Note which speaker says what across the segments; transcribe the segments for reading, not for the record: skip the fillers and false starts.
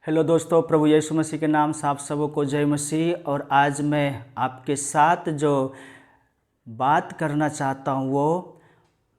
Speaker 1: Hello दोस्तों, प्रभु यीशु मसीह के नाम से आप सबको जय मसीह। और आज मैं आपके साथ जो बात करना चाहता हूँ वो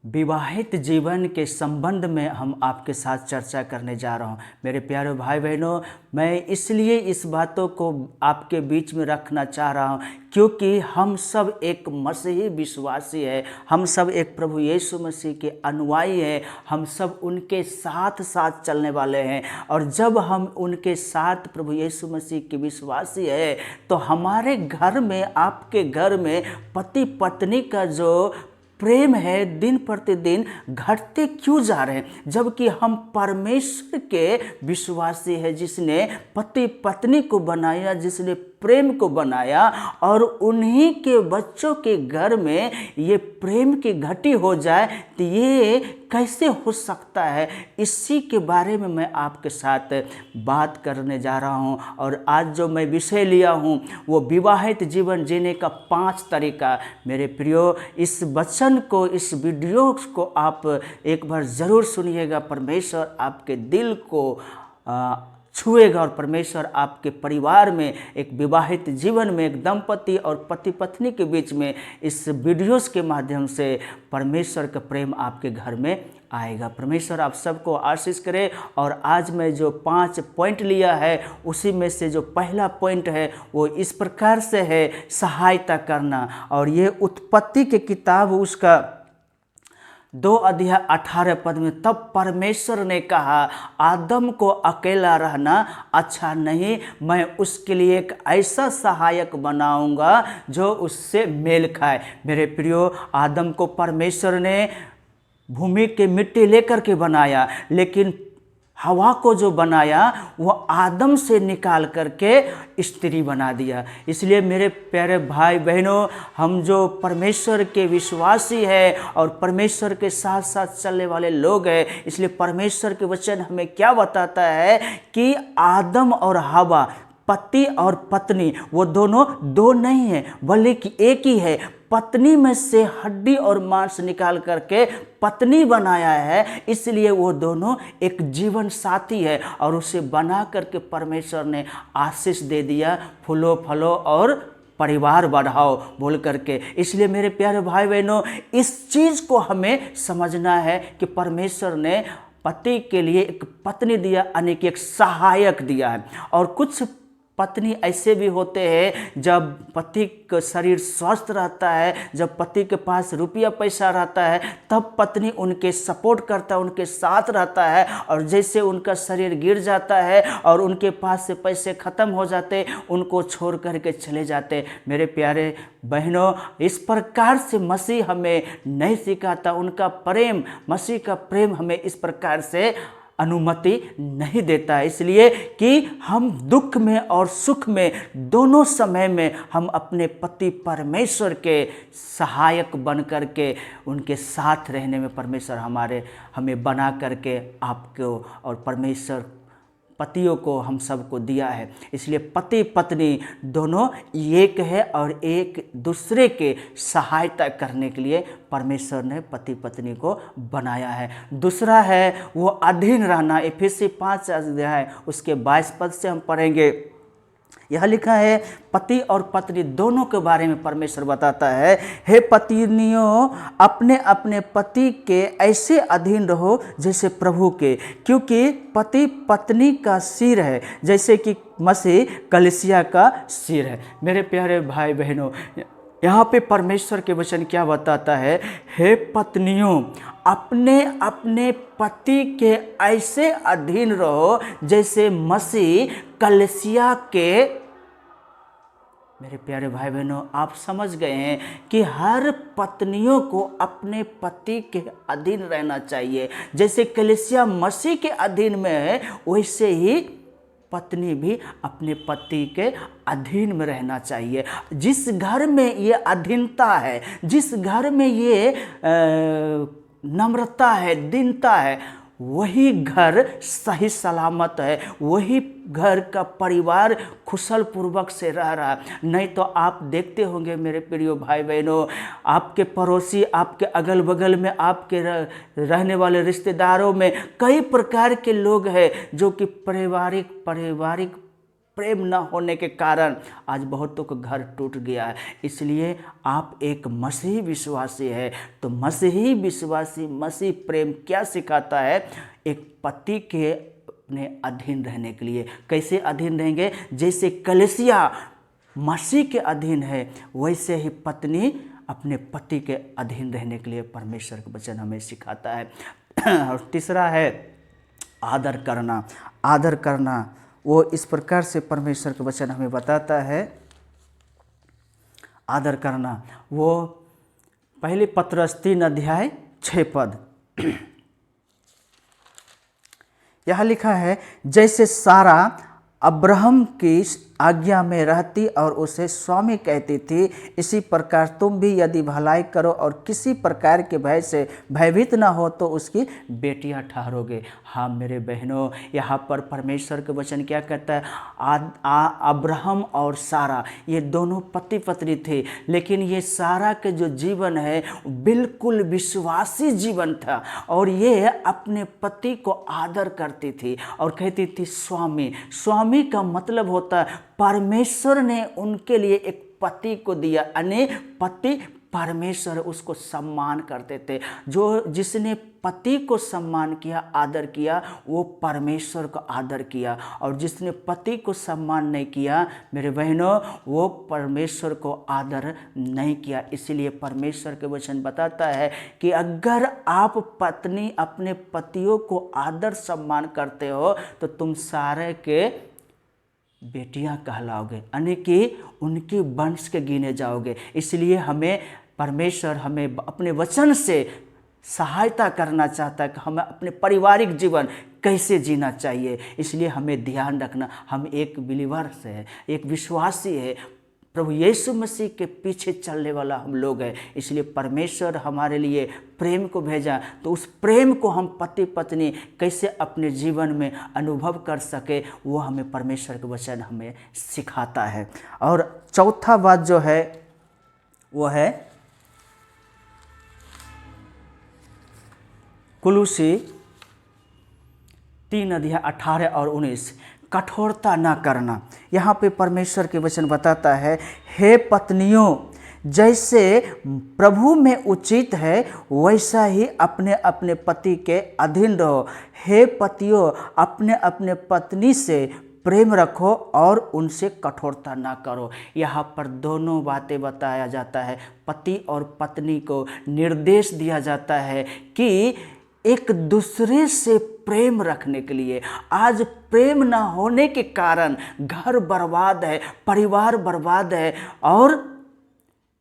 Speaker 1: विवाहित जीवन के संबंध में हम आपके साथ चर्चा करने जा रहा हूँ। मेरे प्यारे भाई बहनों, मैं इसलिए इस बातों को आपके बीच में रखना चाह रहा हूँ क्योंकि हम सब एक मसीही विश्वासी है, हम सब एक प्रभु यीशु मसीह के अनुयायी हैं, हम सब उनके साथ साथ चलने वाले हैं। और जब हम उनके साथ प्रभु यीशु मसीह के विश्वासी है तो हमारे घर में, आपके घर में पति पत्नी का जो प्रेम है दिन प्रतिदिन घटते क्यों जा रहे हैं, जबकि हम परमेश्वर के विश्वासी है जिसने पति पत्नी को बनाया, जिसने प्रेम को बनाया और उन्हीं के बच्चों के घर में ये प्रेम की घटी हो जाए तो ये कैसे हो सकता है। इसी के बारे में मैं आपके साथ बात करने जा रहा हूँ। और आज जो मैं विषय लिया हूँ वो विवाहित जीवन जीने का 5 तरीका। मेरे प्रियो, इस वचन को, इस वीडियो को आप एक बार ज़रूर सुनिएगा। परमेश्वर आपके दिल को छुएगा और परमेश्वर आपके परिवार में, एक विवाहित जीवन में, एक दंपति और पति पत्नी के बीच में इस वीडियोस के माध्यम से परमेश्वर का प्रेम आपके घर में आएगा। परमेश्वर आप सबको आशीष करे। और आज मैं जो 5 पॉइंट लिया है उसी में से जो पहला पॉइंट है वो इस प्रकार से है, सहायता करना। और ये उत्पत्ति की किताब उसका 2 अध्याय 18 पद में, तब परमेश्वर ने कहा आदम को अकेला रहना अच्छा नहीं, मैं उसके लिए एक ऐसा सहायक बनाऊंगा जो उससे मेल खाए। मेरे प्रियो, आदम को परमेश्वर ने भूमि के मिट्टी लेकर के बनाया, लेकिन हवा को जो बनाया वो आदम से निकाल करके स्त्री बना दिया। इसलिए मेरे प्यारे भाई बहनों, हम जो परमेश्वर के विश्वासी हैं और परमेश्वर के साथ साथ चलने वाले लोग हैं, इसलिए परमेश्वर के वचन हमें क्या बताता है कि आदम और हवा, पति और पत्नी, वो दोनों दो नहीं है बल्कि एक ही है। पत्नी में से हड्डी और मांस निकाल करके पत्नी बनाया है, इसलिए वो दोनों एक जीवन साथी है। और उसे बना करके परमेश्वर ने आशीष दे दिया, फूलो फलो और परिवार बढ़ाओ बोल करके। इसलिए मेरे प्यारे भाई बहनों, इस चीज़ को हमें समझना है कि परमेश्वर ने पति के लिए एक पत्नी दिया, यानी कि एक सहायक दिया है। और कुछ पत्नी ऐसे भी होते हैं, जब पति का शरीर स्वस्थ रहता है, जब पति के पास रुपया पैसा रहता है, तब पत्नी उनके सपोर्ट करता है, उनके साथ रहता है। और जैसे उनका शरीर गिर जाता है और उनके पास से पैसे ख़त्म हो जाते, उनको छोड़ करके चले जाते। मेरे प्यारे बहनों, इस प्रकार से मसीह हमें नहीं सिखाता। उनका प्रेम, मसीह का प्रेम हमें इस प्रकार से अनुमति नहीं देता है। इसलिए कि हम दुख में और सुख में, दोनों समय में हम अपने पति परमेश्वर के सहायक बन करके उनके साथ रहने में परमेश्वर हमें बना करके आपको और परमेश्वर पतियों को हम सबको दिया है। इसलिए पति पत्नी दोनों एक है और एक दूसरे के सहायता करने के लिए परमेश्वर ने पति पत्नी को बनाया है। दूसरा है वो अधीन रहना। इफिसी 5 अध्याय उसके 22 पद से हम पढ़ेंगे। यह लिखा है, पति और पत्नी दोनों के बारे में परमेश्वर बताता है, हे पत्नियों, अपने अपने पति के ऐसे अधीन रहो जैसे प्रभु के, क्योंकि पति पत्नी का सिर है, जैसे कि मसीह कलीसिया का सिर है। मेरे प्यारे भाई बहनों, यहाँ पे परमेश्वर के वचन क्या बताता है, हे पत्नियों, अपने अपने पति के ऐसे अधीन रहो जैसे मसीह कलीसिया के। मेरे प्यारे भाई बहनों, आप समझ गए हैं कि हर पत्नियों को अपने पति के अधीन रहना चाहिए। जैसे कलीसिया मसीह के अधीन में है, वैसे ही पत्नी भी अपने पति के अधीन में रहना चाहिए। जिस घर में ये अधीनता है, जिस घर में ये नम्रता है, दीनता है, वही घर सही सलामत है, वही घर का परिवार कुशल पूर्वक से रह रहा है। नहीं तो आप देखते होंगे मेरे प्रिय भाई बहनों, आपके पड़ोसी, आपके अगल बगल में, आपके रहने वाले रिश्तेदारों में कई प्रकार के लोग हैं जो कि पारिवारिक प्रेम न होने के कारण आज बहुतों का घर टूट गया है। इसलिए आप एक मसीही विश्वासी है, तो मसीही विश्वासी मसीह प्रेम क्या सिखाता है? एक पति के अपने अधीन रहने के लिए। कैसे अधीन रहेंगे? जैसे कलीसिया मसीह के अधीन है, वैसे ही पत्नी अपने पति के अधीन रहने के लिए परमेश्वर का वचन हमें सिखाता है। और तीसरा है आदर करना। आदर करना वो इस प्रकार से परमेश्वर का वचन हमें बताता है। आदर करना वो पहले पत्रस 3:6 यह लिखा है, जैसे सारा अब्राहम की आज्ञा में रहती और उसे स्वामी कहती थी, इसी प्रकार तुम भी यदि भलाई करो और किसी प्रकार के भय से भयभीत न हो तो उसकी बेटियां ठहरोगे। हाँ मेरे बहनों, यहाँ पर परमेश्वर का वचन क्या कहता है? अब्राहम और सारा ये दोनों पति पत्नी थे, लेकिन ये सारा के जो जीवन है बिल्कुल विश्वासी जीवन था और ये अपने पति को आदर करती थी और कहती थी स्वामी। स्वामी का मतलब होता है परमेश्वर ने उनके लिए एक पति को दिया, यानी पति परमेश्वर उसको सम्मान करते थे। जो जिसने पति को सम्मान किया, आदर किया, वो परमेश्वर को आदर किया, और जिसने पति को सम्मान नहीं किया मेरे बहनों, वो परमेश्वर को आदर नहीं किया। इसीलिए परमेश्वर के वचन बताता है कि अगर आप पत्नी अपने पतियों को आदर सम्मान करते हो तो तुम सारे के बेटियां कहलाओगे, यानी कि उनके वंश के गिने जाओगे। इसलिए हमें परमेश्वर हमें अपने वचन से सहायता करना चाहता है कि हमें अपने पारिवारिक जीवन कैसे जीना चाहिए। इसलिए हमें ध्यान रखना, हम एक बिलीवर है, एक विश्वासी है, प्रभु यीशु मसीह के पीछे चलने वाला हम लोग हैं। इसलिए परमेश्वर हमारे लिए प्रेम को भेजा, तो उस प्रेम को हम पति पत्नी कैसे अपने जीवन में अनुभव कर सके, वो हमें परमेश्वर के वचन हमें सिखाता है। और चौथा बात जो है वो है कुलुसी 3:18 और 19, कठोरता ना करना। यहाँ पे परमेश्वर के वचन बताता है, हे पत्नियों जैसे प्रभु में उचित है वैसा ही अपने अपने पति के अधीन रहो। हे पतियों अपने अपने पत्नी से प्रेम रखो और उनसे कठोरता ना करो। यहाँ पर दोनों बातें बताया जाता है, पति और पत्नी को निर्देश दिया जाता है कि एक दूसरे से प्रेम रखने के लिए। आज प्रेम ना होने के कारण घर बर्बाद है, परिवार बर्बाद है, और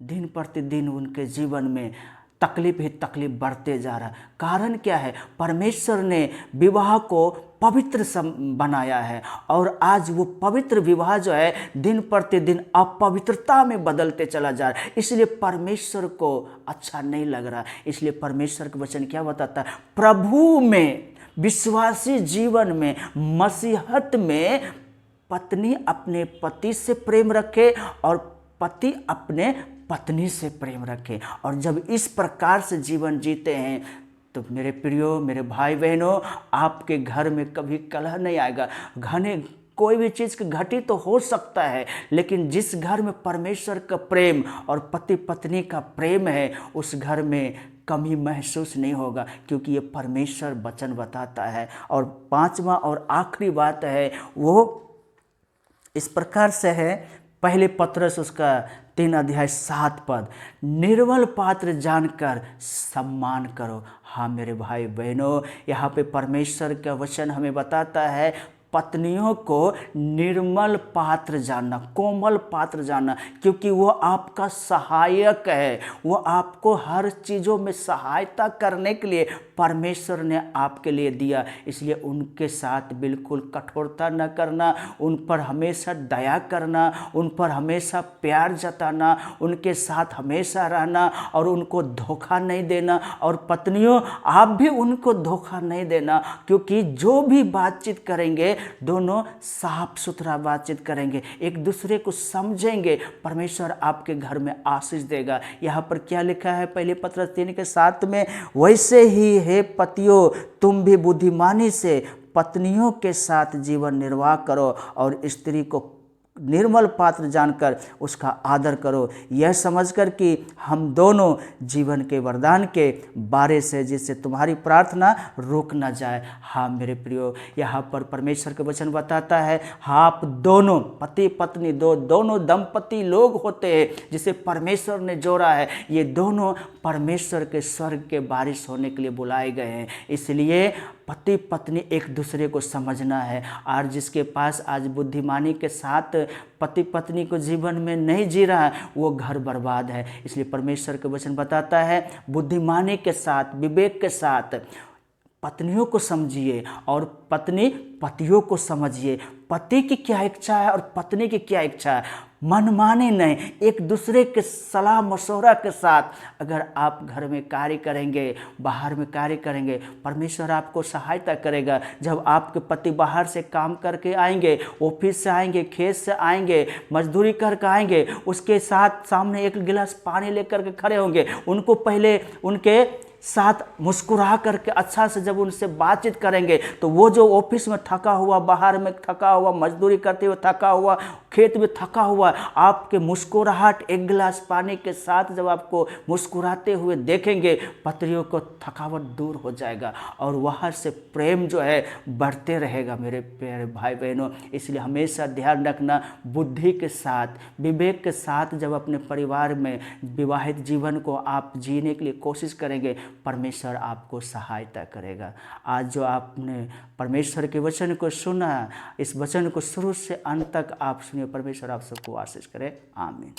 Speaker 1: दिन प्रतिदिन उनके जीवन में तकलीफ ही तकलीफ बढ़ते जा रहा है। कारण क्या है? परमेश्वर ने विवाह को पवित्र बनाया है, और आज वो पवित्र विवाह जो है दिन प्रतिदिन अपवित्रता में बदलते चला जा रहा है। इसलिए परमेश्वर को अच्छा नहीं लग रहा। इसलिए परमेश्वर का वचन क्या बताता है? प्रभु में, विश्वासी जीवन में, मसीहत में पत्नी अपने पति से प्रेम रखे और पति अपने पत्नी से प्रेम रखे। और जब इस प्रकार से जीवन जीते हैं तो मेरे प्रियो, मेरे भाई बहनों, आपके घर में कभी कलह नहीं आएगा। घने कोई भी चीज़ की घटी तो हो सकता है, लेकिन जिस घर में परमेश्वर का प्रेम और पति पत्नी का प्रेम है उस घर में कमी महसूस नहीं होगा, क्योंकि ये परमेश्वर वचन बताता है। और पांचवा और आखिरी बात है वो इस प्रकार से है, पहले पत्रस उसका 3:7, निर्मल पात्र जानकर सम्मान करो। हाँ मेरे भाई बहनों, यहाँ पे परमेश्वर का वचन हमें बताता है पत्नियों को निर्मल पात्र जानना, कोमल पात्र जानना, क्योंकि वो आपका सहायक है। वो आपको हर चीज़ों में सहायता करने के लिए परमेश्वर ने आपके लिए दिया। इसलिए उनके साथ बिल्कुल कठोरता न करना, उन पर हमेशा दया करना, उन पर हमेशा प्यार जताना, उनके साथ हमेशा रहना और उनको धोखा नहीं देना। और पत्नियों, आप भी उनको धोखा नहीं देना, क्योंकि जो भी बातचीत करेंगे दोनों साफ सुथरा बातचीत करेंगे, एक दूसरे को समझेंगे, परमेश्वर आपके घर में आशीष देगा। यहाँ पर क्या लिखा है पहले पत्रस 3:7 में, वैसे ही हे पतियों तुम भी बुद्धिमानी से पत्नियों के साथ जीवन निर्वाह करो और स्त्री को निर्मल पात्र जानकर उसका आदर करो, यह समझकर कि हम दोनों जीवन के वरदान के बारे से जिससे तुम्हारी प्रार्थना रुक न जाए। हाँ मेरे प्रियो, यहाँ पर परमेश्वर का वचन बताता है आप दोनों पति पत्नी दोनों दंपति लोग होते हैं जिसे परमेश्वर ने जोड़ा है। ये दोनों परमेश्वर के स्वर्ग के वारिस होने के लिए बुलाए गए हैं। इसलिए पति पत्नी एक दूसरे को समझना है। और जिसके पास आज बुद्धिमानी के साथ पति पत्नी को जीवन में नहीं जी रहा है, वो घर बर्बाद है। इसलिए परमेश्वर का वचन बताता है बुद्धिमानी के साथ, विवेक के साथ पत्नियों को समझिए और पत्नी पतियों को समझिए। पति की क्या इच्छा है और पत्नी की क्या इच्छा है, मनमानी नहीं, एक दूसरे के सलाह मशवरा के साथ अगर आप घर में कार्य करेंगे, बाहर में कार्य करेंगे, परमेश्वर आपको सहायता करेगा। जब आपके पति बाहर से काम करके आएंगे, ऑफिस से आएंगे, खेत से आएंगे, मजदूरी करके आएंगे, उसके साथ सामने एक गिलास पानी लेकर के खड़े होंगे, उनको पहले उनके साथ मुस्कुरा करके अच्छा से जब उनसे बातचीत करेंगे तो वो जो ऑफिस में थका हुआ, बाहर में थका हुआ, मजदूरी करते हुए थका हुआ, खेत में थका हुआ, आपके मुस्कुराहट एक गिलास पानी के साथ जब आपको मुस्कुराते हुए देखेंगे, पत्नियों को थकावट दूर हो जाएगा और वहाँ से प्रेम जो है बढ़ते रहेगा। मेरे प्यारे भाई बहनों, इसलिए हमेशा ध्यान रखना, बुद्धि के साथ, विवेक के साथ जब अपने परिवार में विवाहित जीवन को आप जीने के लिए कोशिश करेंगे, परमेश्वर आपको सहायता करेगा। आज जो आपने परमेश्वर के वचन को सुना, इस वचन को शुरू से अंत तक आप सुनिए। परमेश्वर आप सबको आशीष करे। आमीन।